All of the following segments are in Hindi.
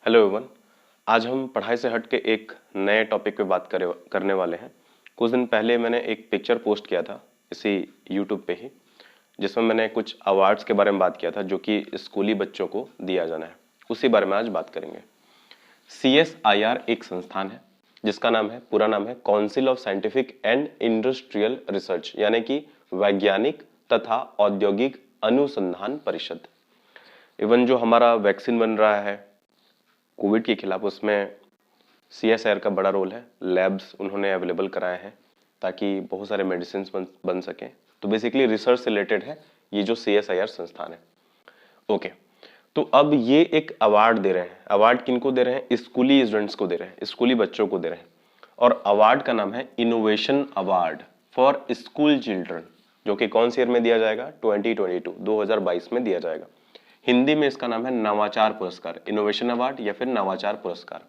Hello everyone. आज हम पढ़ाई से हट के एक नए टॉपिक पे बात करने वाले हैं। कुछ दिन पहले मैंने एक पिक्चर पोस्ट किया था इसी यूट्यूब पे ही, जिसमें मैंने कुछ अवार्ड्स के बारे में बात किया था जो कि स्कूली बच्चों को दिया जाना है। उसी बारे में आज बात करेंगे। CSIR एक संस्थान है जिसका पूरा नाम है council of scientific and industrial research, यानी कि वैज्ञानिक तथा औद्योगिक अनुसंधान परिषद। इवन जो हमारा वैक्सीन बन रहा है कोविड के खिलाफ, उसमें CSIR का बड़ा रोल है। लैब्स उन्होंने अवेलेबल कराए हैं ताकि बहुत सारे मेडिसिन बन सके। तो बेसिकली रिसर्च से रिलेटेड है ये जो CSIR संस्थान है। ओके, तो अब ये एक अवार्ड दे रहे हैं। अवार्ड किनको दे रहे हैं? स्कूली स्टूडेंट्स को दे रहे हैं, स्कूली बच्चों को दे रहे हैं। और अवार्ड का नाम है innovation award for school children, जो कि कौन से ईयर में दिया जाएगा? 2022 में दिया जाएगा। हिंदी में इसका नाम है नवाचार पुरस्कार, इनोवेशन अवार्ड या फिर नवाचार पुरस्कार।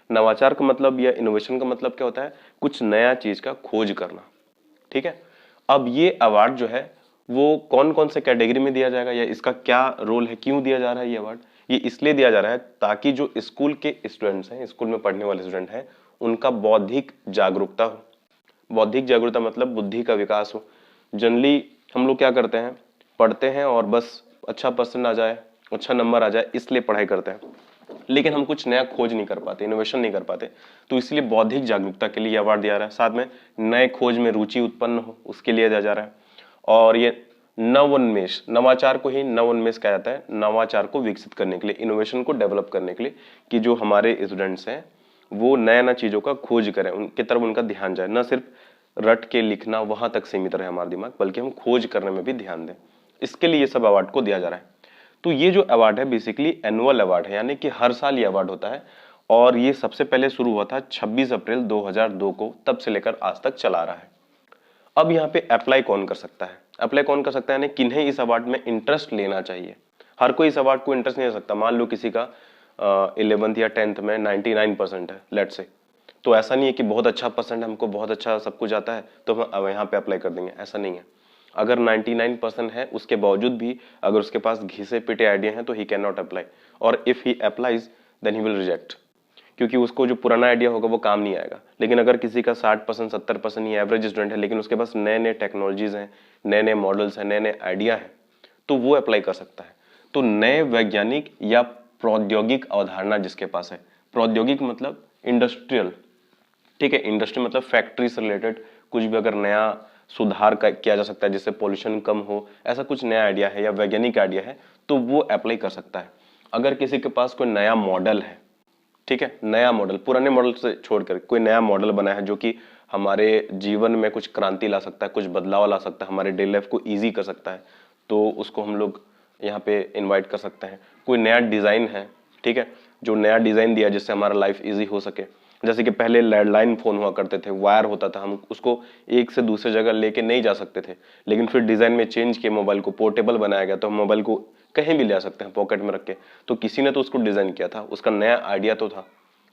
नवाचार का मतलब या इनोवेशन का मतलब क्या होता है? कुछ नया चीज का खोज करना। ठीक है, अब ये अवार्ड जो है वो कौन कौन से कैटेगरी में दिया जाएगा या इसका क्या रोल है, क्यों दिया जा रहा है ये अवार्ड? ये इसलिए दिया जा रहा है ताकि जो स्कूल के स्टूडेंट्स हैं, स्कूल में पढ़ने वाले स्टूडेंट हैं, उनका बौद्धिक जागरूकता हो। बौद्धिक जागरूकता मतलब बुद्धि का विकास हो। जनरली हम लोग क्या करते हैं, पढ़ते हैं और बस अच्छा परसेंट आ जाए, अच्छा नंबर आ जाए, इसलिए पढ़ाई करते हैं, लेकिन हम कुछ नया खोज नहीं कर पाते, इनोवेशन नहीं कर पाते। तो इसलिए बौद्धिक जागरूकता के लिए अवार्ड दिया जा रहा है। साथ में नए खोज में रुचि उत्पन्न हो उसके लिए दिया जा रहा है। और ये नवोन्मेष, नवाचार को ही नवोन्मेष कहा जाता है, नवाचार को विकसित करने के लिए, इनोवेशन को डेवलप करने के लिए, कि जो हमारे स्टूडेंट्स हैं वो नया नया चीजों का खोज करें, उनकी तरफ उनका ध्यान जाए, न सिर्फ रट के लिखना वहां तक सीमित रहे हमारा दिमाग, बल्कि हम खोज करने में भी ध्यान दें। इसके लिए ये सब अवार्ड को दिया जा रहा है। तो ये जो अवार्ड है बेसिकली एनुअल अवार्ड है, यानी कि हर साल ये अवार्ड होता है। और ये सबसे पहले शुरू हुआ था 26 अप्रैल 2002 को, तब से लेकर आज तक चला रहा है। अब यहाँ पे अप्लाई कौन कर सकता है? अप्लाई कौन कर सकता है, यानी किन्हें इस अवार्ड में इंटरेस्ट लेना चाहिए? हर कोई इस अवार्ड को इंटरेस्ट नहीं ले सकता। मान लो किसी का 11th या 10th में 99% है, लेट्स से, तो ऐसा नहीं है कि बहुत अच्छा परसेंट, हमको बहुत अच्छा सब कुछ आता है तो हम यहाँ पे अप्लाई कर देंगे, ऐसा नहीं है। अगर 99% है उसके बावजूद भी अगर उसके पास घिसे पिटे आइडिया है तो ही कैन नॉट अप्लाई, और if he applies then he will reject, क्योंकि उसको जो पुराना आइडिया होगा वो काम नहीं आएगा। लेकिन अगर किसी का 60% 70% ही एवरेज स्टूडेंट है, लेकिन उसके पास नए नए टेक्नोलॉजीज हैं, नए नए मॉडल्स हैं, नए नए आइडिया है, तो वो अप्लाई कर सकता है। तो नए वैज्ञानिक या प्रौद्योगिक अवधारणा जिसके पास है, प्रौद्योगिक मतलब इंडस्ट्रियल, ठीक है, इंडस्ट्री मतलब फैक्ट्री से रिलेटेड कुछ भी अगर नया सुधार किया जा सकता है जिससे पोल्यूशन कम हो, ऐसा कुछ नया आइडिया है या वैज्ञानिक आइडिया है, तो वो अप्लाई कर सकता है। अगर किसी के पास कोई नया मॉडल है, ठीक है, नया मॉडल, पुराने मॉडल से छोड़कर कोई नया मॉडल बना है जो कि हमारे जीवन में कुछ क्रांति ला सकता है, कुछ बदलाव ला सकता है, हमारे डेली लाइफ को ईजी कर सकता है, तो उसको हम लोग यहाँ पे इनवाइट कर सकते हैं। कोई नया डिजाइन है, ठीक है, जो नया डिजाइन दिया जिससे हमारा लाइफ ईजी हो सके। जैसे कि पहले लैंडलाइन फोन हुआ करते थे, वायर होता था, हम उसको एक से दूसरे जगह लेके नहीं जा सकते थे, लेकिन फिर डिजाइन में चेंज किए, मोबाइल को पोर्टेबल बनाया गया, तो हम मोबाइल को कहीं भी ले आ सकते हैं पॉकेट में रख के। तो किसी ने तो उसको डिजाइन किया था, उसका नया आइडिया तो था,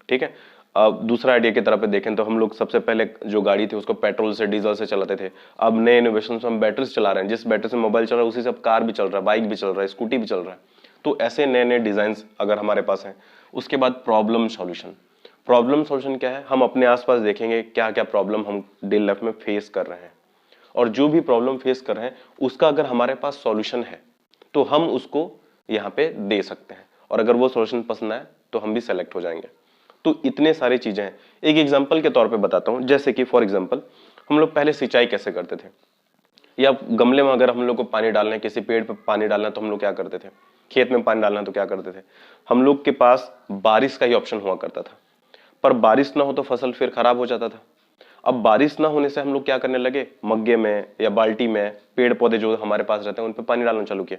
ठीक है। अब दूसरा आइडिया की तरफ देखें तो हम लोग सबसे पहले जो गाड़ी थी उसको पेट्रोल से, डीजल से चलाते थे। अब नए इनोवेशन हम बैटरी से चला रहे हैं, जिस बैटरी से मोबाइल चल रहा है उसी से अब कार भी चल रहा है, बाइक भी चल रहा है, स्कूटी भी चल रहा है। तो ऐसे नए नए डिजाइन अगर हमारे पास हैं। उसके बाद प्रॉब्लम सॉल्यूशन। प्रॉब्लम सॉल्यूशन क्या है? हम अपने आसपास देखेंगे क्या क्या प्रॉब्लम हम डेली लाइफ में फेस कर रहे हैं, और जो भी प्रॉब्लम फेस कर रहे हैं उसका अगर हमारे पास सॉल्यूशन है तो हम उसको यहाँ पे दे सकते हैं, और अगर वो सॉल्यूशन पसंद आए तो हम भी सेलेक्ट हो जाएंगे। तो इतने सारी चीजें हैं। एक एग्जांपल के तौर पे बताता हूं, जैसे कि फॉर एग्जांपल हम लोग पहले सिंचाई कैसे करते थे, या गमले में अगर हम लोग को पानी डालना है, किसी पेड़ पे पानी डालना है, तो हम लोग क्या करते थे? खेत में पानी डालना है तो क्या करते थे? हम लोग के पास बारिश का ही ऑप्शन हुआ करता था, पर बारिश ना हो तो फसल फिर खराब हो जाता था। अब बारिश ना होने से हम लोग क्या करने लगे, मग्गे में या बाल्टी में पेड़ पौधे जो हमारे पास रहते हैं उन पे पानी डालना चालू किया।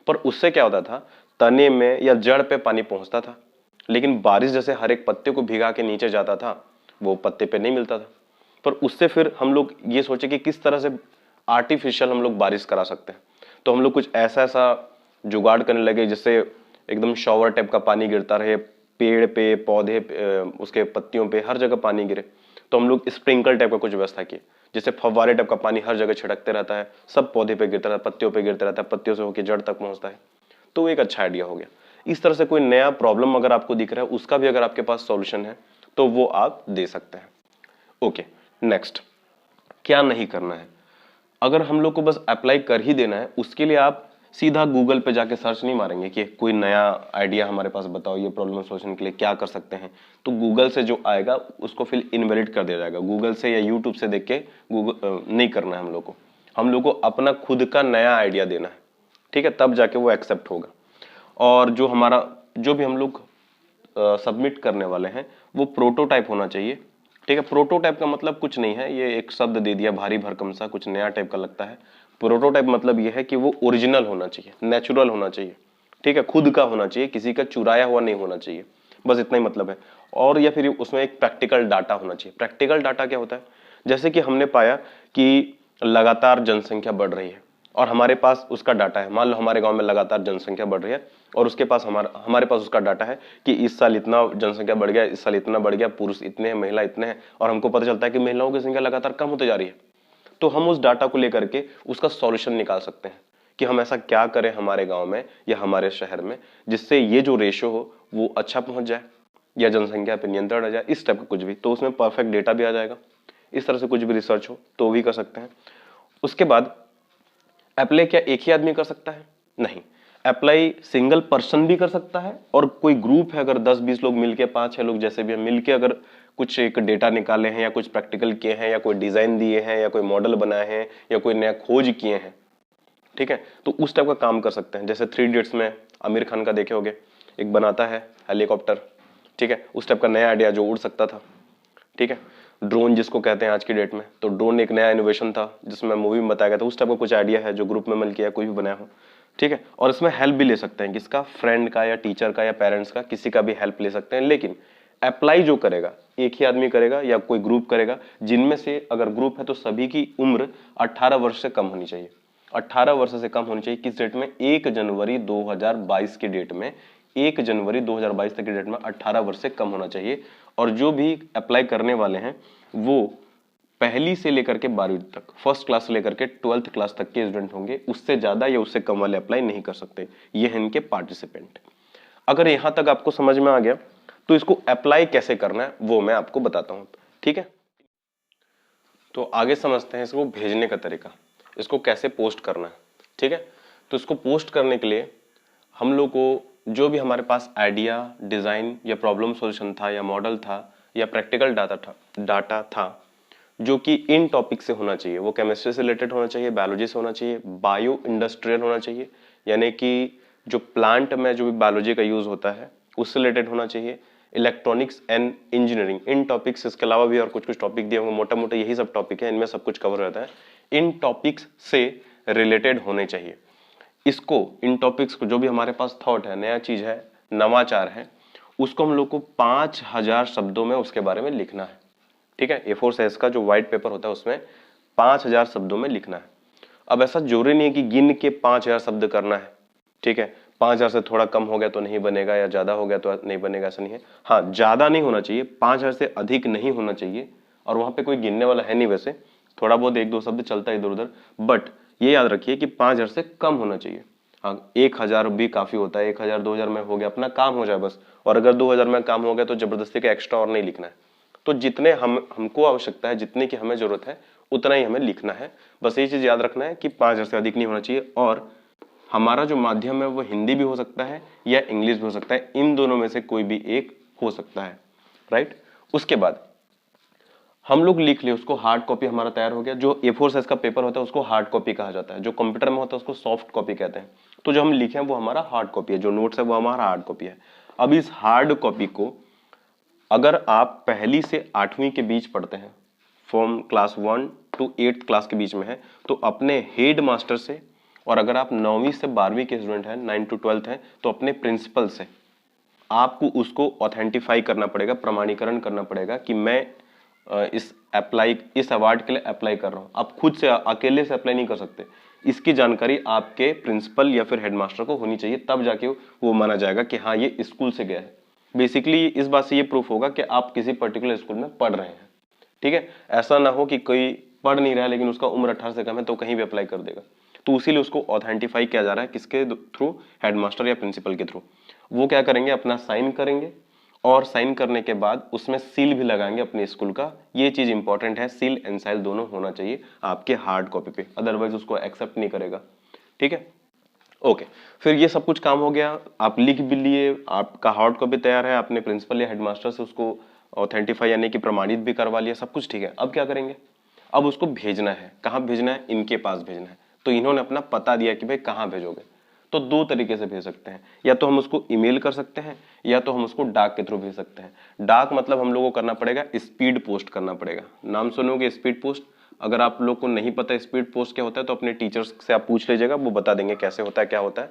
पर उससे क्या होता था, तने में या जड़ पे पानी पहुंचता था, लेकिन बारिश जैसे हर एक पत्ते को भिगा के नीचे जाता था, वो पत्ते पे नहीं मिलता था। पर उससे फिर हम लोग ये सोचे कि किस तरह से आर्टिफिशियल हम लोग बारिश करा सकते हैं। तो हम लोग कुछ ऐसा ऐसा जुगाड़ करने लगे जिससे एकदम शॉवर टाइप का पानी गिरता रहे, पेड़ पे, पौधे पे, उसके पत्तियों पे, हर जगह पानी गिरे। तो हम लोग स्प्रिंकल टाइप का कुछ व्यवस्था किए, जिससे फव्वारे टाइप का पानी हर जगह छिड़कते रहता है, सब पौधे पे गिरता रहता है, पत्तियों पे गिरता रहता है, पत्तियों से होकर जड़ तक पहुंचता है। तो एक अच्छा आइडिया हो गया। इस तरह से कोई नया प्रॉब्लम अगर आपको दिख रहा है, उसका भी अगर आपके पास सॉल्यूशन है तो वो आप दे सकते हैं। ओके, नेक्स्ट, क्या नहीं करना है। अगर हम लोग को बस अप्लाई कर ही देना है, उसके लिए आप सीधा गूगल पे जाके सर्च नहीं मारेंगे कि कोई नया आइडिया हमारे पास बताओ, ये प्रॉब्लम सॉल्यूशन के लिए क्या कर सकते हैं। तो गूगल से जो आएगा उसको फिर इनवैलिड कर दिया जाएगा। गूगल से या यूट्यूब से देख के गूगल नहीं करना है हम लोग को अपना खुद का नया आइडिया देना है, ठीक है, तब जाके वो एक्सेप्ट होगा। और जो भी हम लोग सबमिट करने वाले हैं वो प्रोटोटाइप होना चाहिए, ठीक है। प्रोटोटाइप का मतलब कुछ नहीं है, ये एक शब्द दे दिया भारी भरकम सा, कुछ नया टाइप का लगता है। प्रोटोटाइप मतलब ये है कि वो ओरिजिनल होना चाहिए, नेचुरल होना चाहिए, ठीक है, खुद का होना चाहिए, किसी का चुराया हुआ नहीं होना चाहिए, बस इतना ही मतलब है। और या फिर उसमें एक प्रैक्टिकल डाटा होना चाहिए। प्रैक्टिकल डाटा क्या होता है, जैसे कि हमने पाया कि लगातार जनसंख्या बढ़ रही है और हमारे पास उसका डाटा है। मान लो हमारे गांव में लगातार जनसंख्या बढ़ रही है और उसके पास हमारे पास उसका डाटा है कि इस साल इतना जनसंख्या बढ़ गया, इस साल इतना बढ़ गया, पुरुष इतने हैं, महिला इतने हैं, और हमको पता चलता है कि महिलाओं की संख्या लगातार कम होती जा रही है। तो हम उस डाटा को लेकर के उसका सॉल्यूशन निकाल सकते हैं कि हम ऐसा क्या करें हमारे गांव में या हमारे शहर में जिससे ये जो रेशो हो वो अच्छा पहुंच जाए या जनसंख्या पर नियंत्रण आ जाए, इस टाइप का कुछ भी। तो उसमें परफेक्ट डेटा भी आ जाएगा। इस तरह से कुछ भी रिसर्च हो तो भी कर सकते हैं। उसके बाद अप्लाई क्या एक ही आदमी कर सकता है? नहीं, अप्लाई सिंगल पर्सन भी कर सकता है और कोई ग्रुप है, अगर 10-20 लोग मिलके, 5-6 लोग जैसे भी मिलके अगर कुछ एक डेटा निकाले हैं या कुछ प्रैक्टिकल किए हैं या कोई डिजाइन दिए हैं या कोई मॉडल बनाए हैं या कोई नया खोज किए हैं, ठीक है, तो उस टाइप का काम कर सकते हैं। जैसे 3 इडियट्स में आमिर खान का देखे होगे, एक बनाता है हेलीकॉप्टर, ठीक है, उस टाइप का नया आइडिया जो उड़ सकता था, ठीक है। ड्रोन जिसको कहते हैं आज की डेट में, तो ड्रोन एक नया इनोवेशन था जिसमें मूवी में बताया गया था। उस टाइप का कुछ आइडिया है जो ग्रुप में मिल किया कोई भी बनाया हो, ठीक है। और इसमें हेल्प भी ले सकते हैं, किसका, फ्रेंड का या टीचर का या पेरेंट्स का, किसी का भी हेल्प ले सकते हैं। लेकिन अप्लाई जो करेगा एक ही आदमी करेगा या कोई ग्रुप करेगा, जिनमें से अगर ग्रुप है तो सभी की उम्र 18 वर्ष से कम होनी चाहिए। 18 वर्ष से कम होनी चाहिए किस डेट में? 1 जनवरी 2022 की डेट में, 1 जनवरी 2022 तक की डेट में 18 वर्ष से कम होना चाहिए। और जो भी अप्लाई करने वाले हैं वो पहली से लेकर के 12वीं तक, फर्स्ट क्लास से लेकर के 12th क्लास तक के स्टूडेंट होंगे। उससे ज्यादा या उससे कम वाले अप्लाई नहीं कर सकते। ये है इनके पार्टिसिपेंट। अगर यहां तक आपको समझ में आ गया तो इसको अप्लाई कैसे करना है वो मैं आपको बताता हूं, ठीक है। तो आगे समझते हैं इसको भेजने का तरीका, इसको कैसे पोस्ट करना है, ठीक है। तो इसको पोस्ट करने के लिए हम लोग को जो भी हमारे पास आइडिया, डिजाइन या प्रॉब्लम सॉल्यूशन था या मॉडल था या प्रैक्टिकल डाटा था जो कि इन टॉपिक से होना चाहिए, वो केमिस्ट्री से रिलेटेड होना चाहिए, बायोलॉजी से होना चाहिए, बायो इंडस्ट्रियल होना चाहिए, यानी कि जो प्लांट में जो भी बायोलॉजी का यूज होता है उससे रिलेटेड होना चाहिए, electronics and engineering, in topics, इसके अलावा भी और कुछ कुछ टॉपिक दिए होंगे, मोटा मोटा यही सब टॉपिक है, इनमें सब कुछ कवर रहता है, इन टॉपिक्स से रिलेटेड होने चाहिए। इसको, इन टॉपिक्स को, जो भी हमारे पास थॉट है, नया चीज है, नवाचार है, उसको हम लोग को 5000 शब्दों में उसके बारे में लिखना है, ठीक है। A4 साइज का जो व्हाइट पेपर होता है उसमें 5000 शब्दों में लिखना है। अब ऐसा जरूरी नहीं है कि गिन के 5000 शब्द करना है, ठीक है। 5000 से थोड़ा कम हो गया तो नहीं बनेगा या ज्यादा हो गया तो नहीं बनेगा, ऐसा नहीं है। हाँ, ज्यादा नहीं होना चाहिए, 5000 से अधिक नहीं होना चाहिए, और वहां पे कोई गिनने वाला है नहीं, वैसे थोड़ा बहुत 1-2 शब्द चलता है इधर उधर, बट ये याद रखिए कि 5000 से कम होना चाहिए। हाँ, 1000 भी काफी होता है, 1000-2000 में हो गया, अपना काम हो जाए बस। और अगर 2000 में काम हो गया तो जबरदस्ती का एक्स्ट्रा और नहीं लिखना है। तो जितने हमको आवश्यकता है, जितने की हमें जरूरत है, उतना ही हमें लिखना है। बस ये चीज याद रखना है कि 5000 से अधिक नहीं होना चाहिए। और हमारा जो माध्यम है वो हिंदी भी हो सकता है या इंग्लिश भी हो सकता है, इन दोनों में से कोई भी एक हो सकता है, राइट। उसके बाद हम लोग लिख लिए, उसको हार्ड कॉपी हमारा तैयार हो गया। जो A4 साइज का पेपर होता है उसको हार्ड कॉपी कहा जाता है, जो कंप्यूटर में होता है उसको सॉफ्ट कॉपी कहते हैं। तो जो हम लिखे हैं वो हमारा हार्ड कॉपी है, जो नोट्स है वो हमारा हार्ड कॉपी है। अब इस हार्ड कॉपी को अगर आप पहली से 8वीं के बीच पढ़ते हैं, from class 1 to 8th class के बीच में है, तो अपने हेड मास्टर से, और अगर आप 9वीं से 12वीं के स्टूडेंट हैं, 9 to 12th हैं, तो अपने प्रिंसिपल से आपको उसको ऑथेंटिफाई करना पड़ेगा, प्रमाणीकरण करना पड़ेगा कि मैं इस अवार्ड के लिए अप्लाई कर रहा हूं। आप खुद से अकेले से अप्लाई नहीं कर सकते, इसकी जानकारी आपके प्रिंसिपल या फिर हेडमास्टर को होनी चाहिए, तब जाके वो माना जाएगा कि हाँ ये स्कूल से गया है। बेसिकली इस बात से ये प्रूफ होगा कि आप किसी पर्टिकुलर स्कूल में पढ़ रहे हैं, ठीक है। ऐसा ना हो कि कोई पढ़ नहीं रहा है लेकिन उसका उम्र 18 से कम है तो कहीं भी अप्लाई कर देगा। तो उसी लिए उसको ऑथेंटिफाई किया जा रहा है, किसके थ्रू? हेडमास्टर या प्रिंसिपल के थ्रू। वो क्या करेंगे, अपना साइन करेंगे और साइन करने के बाद उसमें सील भी लगाएंगे अपने स्कूल का। ये चीज इंपॉर्टेंट है, सील एंड साइन दोनों होना चाहिए आपके हार्ड कॉपी पे, अदरवाइज उसको एक्सेप्ट नहीं करेगा। ठीक है, ओके। फिर ये सब कुछ काम हो गया, आप लिख भी लिए, आपका हार्ड कॉपी तैयार है, आपने प्रिंसिपल या हेडमास्टर से उसको ऑथेंटिफाई यानी कि प्रमाणित भी करवा लिया, सब कुछ ठीक है। अब क्या करेंगे, अब उसको भेजना है। कहाँ भेजना है, इनके पास भेजना है। तो इन्होंने अपना पता दिया कि भाई कहाँ भेजोगे। तो दो तरीके से भेज सकते हैं, या तो हम उसको ईमेल कर सकते हैं या तो हम उसको डाक के थ्रू भेज सकते हैं। डाक मतलब हम लोगों को करना पड़ेगा, स्पीड पोस्ट करना पड़ेगा। नाम सुनोगे स्पीड पोस्ट, अगर आप लोग को नहीं पता स्पीड पोस्ट क्या होता है तो अपने टीचर्स से आप पूछ लीजिएगा, वो बता देंगे कैसे होता है, क्या होता है।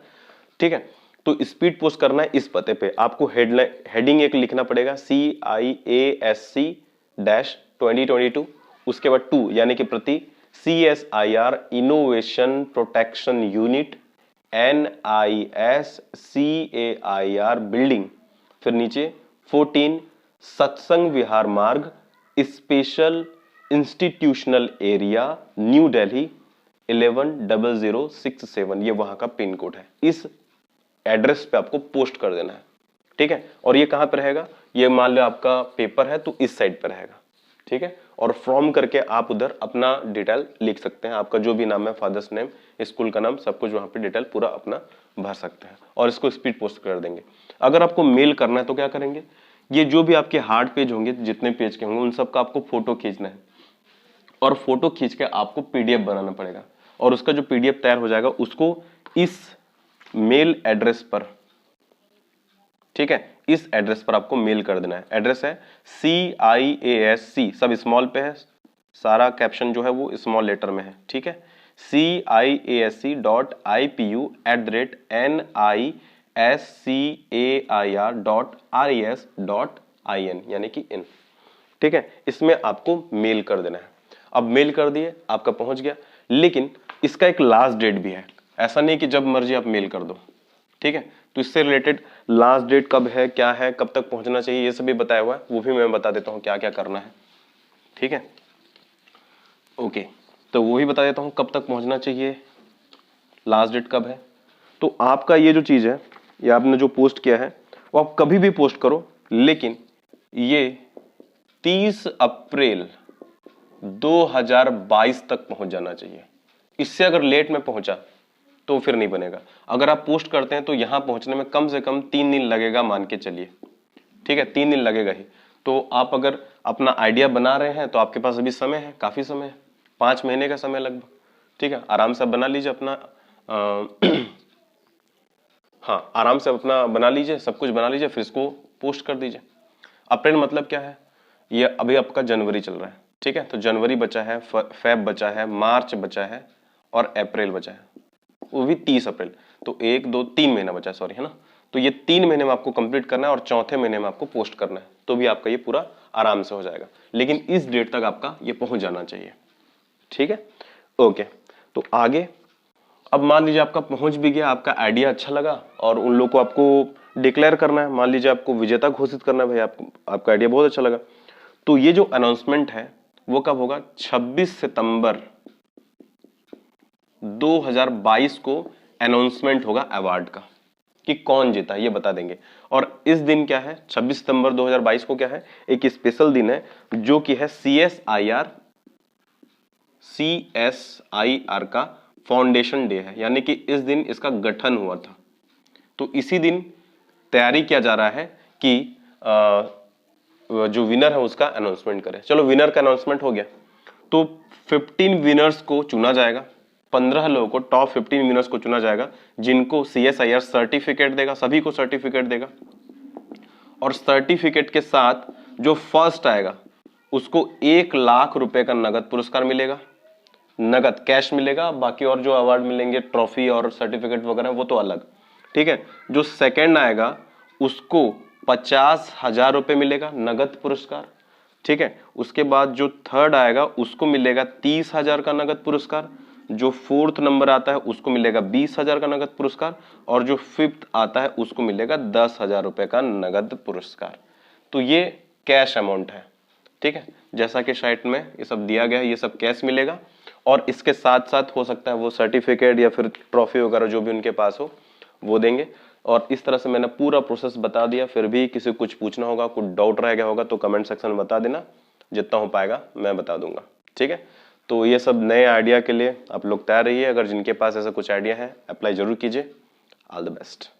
ठीक है, तो स्पीड पोस्ट करना है इस पते पे। आपको हेडिंग एक लिखना पड़ेगा, CIASC-2022, उसके बाद 2 यानी कि प्रति, CSIR innovation protection unit, NISCAIR building, फिर नीचे 14 सत्संग विहार मार्ग, special institutional area, new Delhi 110067, ये वहां का पिन कोड है। इस एड्रेस पे आपको पोस्ट कर देना है। ठीक है, और ये कहां पे रहेगा, ये मान लो आपका पेपर है तो इस साइड पे रहेगा। ठीक है, और फ्रॉम करके आप उधर अपना डिटेल लिख सकते हैं, आपका जो भी नाम है, फादर्स नेम, स्कूल का नाम, सब कुछ वहां पे डिटेल पूरा अपना भर सकते हैं और इसको स्पीड पोस्ट कर देंगे। अगर आपको मेल करना है तो क्या करेंगे, ये जो भी आपके हार्ड पेज होंगे, जितने पेज के होंगे, उन सबका आपको फोटो खींचना है और फोटो खींच के आपको पीडीएफ बनाना पड़ेगा और उसका जो पीडीएफ तैयार हो जाएगा उसको इस मेल एड्रेस पर, ठीक है, इस एड्रेस पर आपको मेल कर देना है। एड्रेस है CIASC, सब स्मॉल पे है, सारा कैप्शन जो है वो स्मॉल लेटर में है। ठीक है, CIASC.IPU@NISCAIR.RES.IN यानी कि इन। ठीक है, इसमें आपको मेल कर देना है। अब मेल कर दिए, आपका पहुंच गया, लेकिन इसका एक लास्ट डेट भी है। ऐसा नहीं कि जब मर्जी आप मेल कर दो। ठीक है, तो इससे रिलेटेड लास्ट डेट कब है, क्या है, कब तक पहुंचना चाहिए, ये सब भी बताया हुआ है, वो भी मैं बता देता हूं क्या क्या करना है। ठीक है, ओके, तो वो भी बता देता हूं कब तक पहुंचना चाहिए, लास्ट डेट कब है। तो आपका ये जो चीज है, ये आपने जो पोस्ट किया है वो आप कभी भी पोस्ट करो, लेकिन ये 30 अप्रैल 2022 तक पहुंच जाना चाहिए। इससे अगर लेट में पहुंचा तो फिर नहीं बनेगा। अगर आप पोस्ट करते हैं तो यहां पहुंचने में कम से कम 3 दिन लगेगा, मान के चलिए। ठीक है, 3 दिन लगेगा ही। तो आप अगर अपना आइडिया बना रहे हैं तो आपके पास अभी समय है, काफी समय है, 5 महीने का समय लगभग। ठीक है, आराम से बना लीजिए अपना हाँ, आराम से अपना बना लीजिए, सब कुछ बना लीजिए, फिर इसको पोस्ट कर दीजिए। अप्रैल मतलब क्या है, ये अभी आपका जनवरी चल रहा है। ठीक है, तो जनवरी बचा है, फेब बचा है, मार्च बचा है और अप्रैल बचा है, वो भी 30 अप्रैल। तो 1 2 3 महीना बचा है, सॉरी, है ना। तो ये 3 महीने में आपको कंप्लीट करना है और चौथे महीने में आपको पोस्ट करना है, तो भी आपका ये पूरा आराम से हो जाएगा। लेकिन इस डेट तक आपका ये पहुंच जाना चाहिए। ठीक है, ओके। तो आगे, अब मान लीजिए आपका पहुंच भी गया, आपका आइडिया अच्छा लगा और उन लोगों को आपको डिक्लेयर करना है, मान लीजिए आपको विजेता घोषित करना है, भाई आपका आइडिया बहुत अच्छा लगा। तो ये जो अनाउंसमेंट है वो कब होगा, 26 सितंबर 2022 को अनाउंसमेंट होगा अवार्ड का, कि कौन जीता ये बता देंगे। और इस दिन क्या है, 26 सितंबर 2022 को क्या है, एक स्पेशल दिन है जो कि है CSIR का फाउंडेशन डे है, यानी कि इस दिन इसका गठन हुआ था। तो इसी दिन तैयारी किया जा रहा है कि जो विनर है उसका अनाउंसमेंट करें। चलो, विनर का अनाउंसमेंट हो गया, तो 15 विनर्स को चुना जाएगा, 15 लोगों को, टॉप 15 विनर्स को चुना जाएगा, जिनको CSIR सर्टिफिकेट देगा, सभी को सर्टिफिकेट देगा। और सर्टिफिकेट के साथ जो फर्स्ट आएगा उसको 1 लाख रुपए का नगद पुरस्कार मिलेगा, नगद कैश मिलेगा। बाकी और जो अवार्ड मिलेंगे, ट्रॉफी और सर्टिफिकेट वगैरह, वो तो अलग। ठीक है, जो सेकंड आएगा उसको 50,000 रुपए मिलेगा नगद पुरस्कार। ठीक है, उसके बाद जो थर्ड आएगा उसको मिलेगा 30,000 का नगद पुरस्कार, जो फोर्थ नंबर आता है उसको मिलेगा 20,000 का नगद पुरस्कार, और जो फिफ्थ आता है उसको मिलेगा 10,000 रुपए का नगद पुरस्कार। तो ये कैश अमाउंट है। ठीक है, जैसा कि साइट में ये सब दिया गया है, ये सब कैश मिलेगा। और इसके साथ साथ हो सकता है वो सर्टिफिकेट या फिर ट्रॉफी वगैरह जो भी उनके पास हो वो देंगे। और इस तरह से मैंने पूरा प्रोसेस बता दिया। फिर भी किसी को कुछ पूछना होगा, कुछ डाउट रह गया होगा तो कमेंट सेक्शन में बता देना, जितना हो पाएगा मैं बता दूंगा। ठीक है, तो ये सब नए आइडिया के लिए आप लोग तैयार रहिए। अगर जिनके पास ऐसा कुछ आइडिया है अप्लाई जरूर कीजिए। All the best.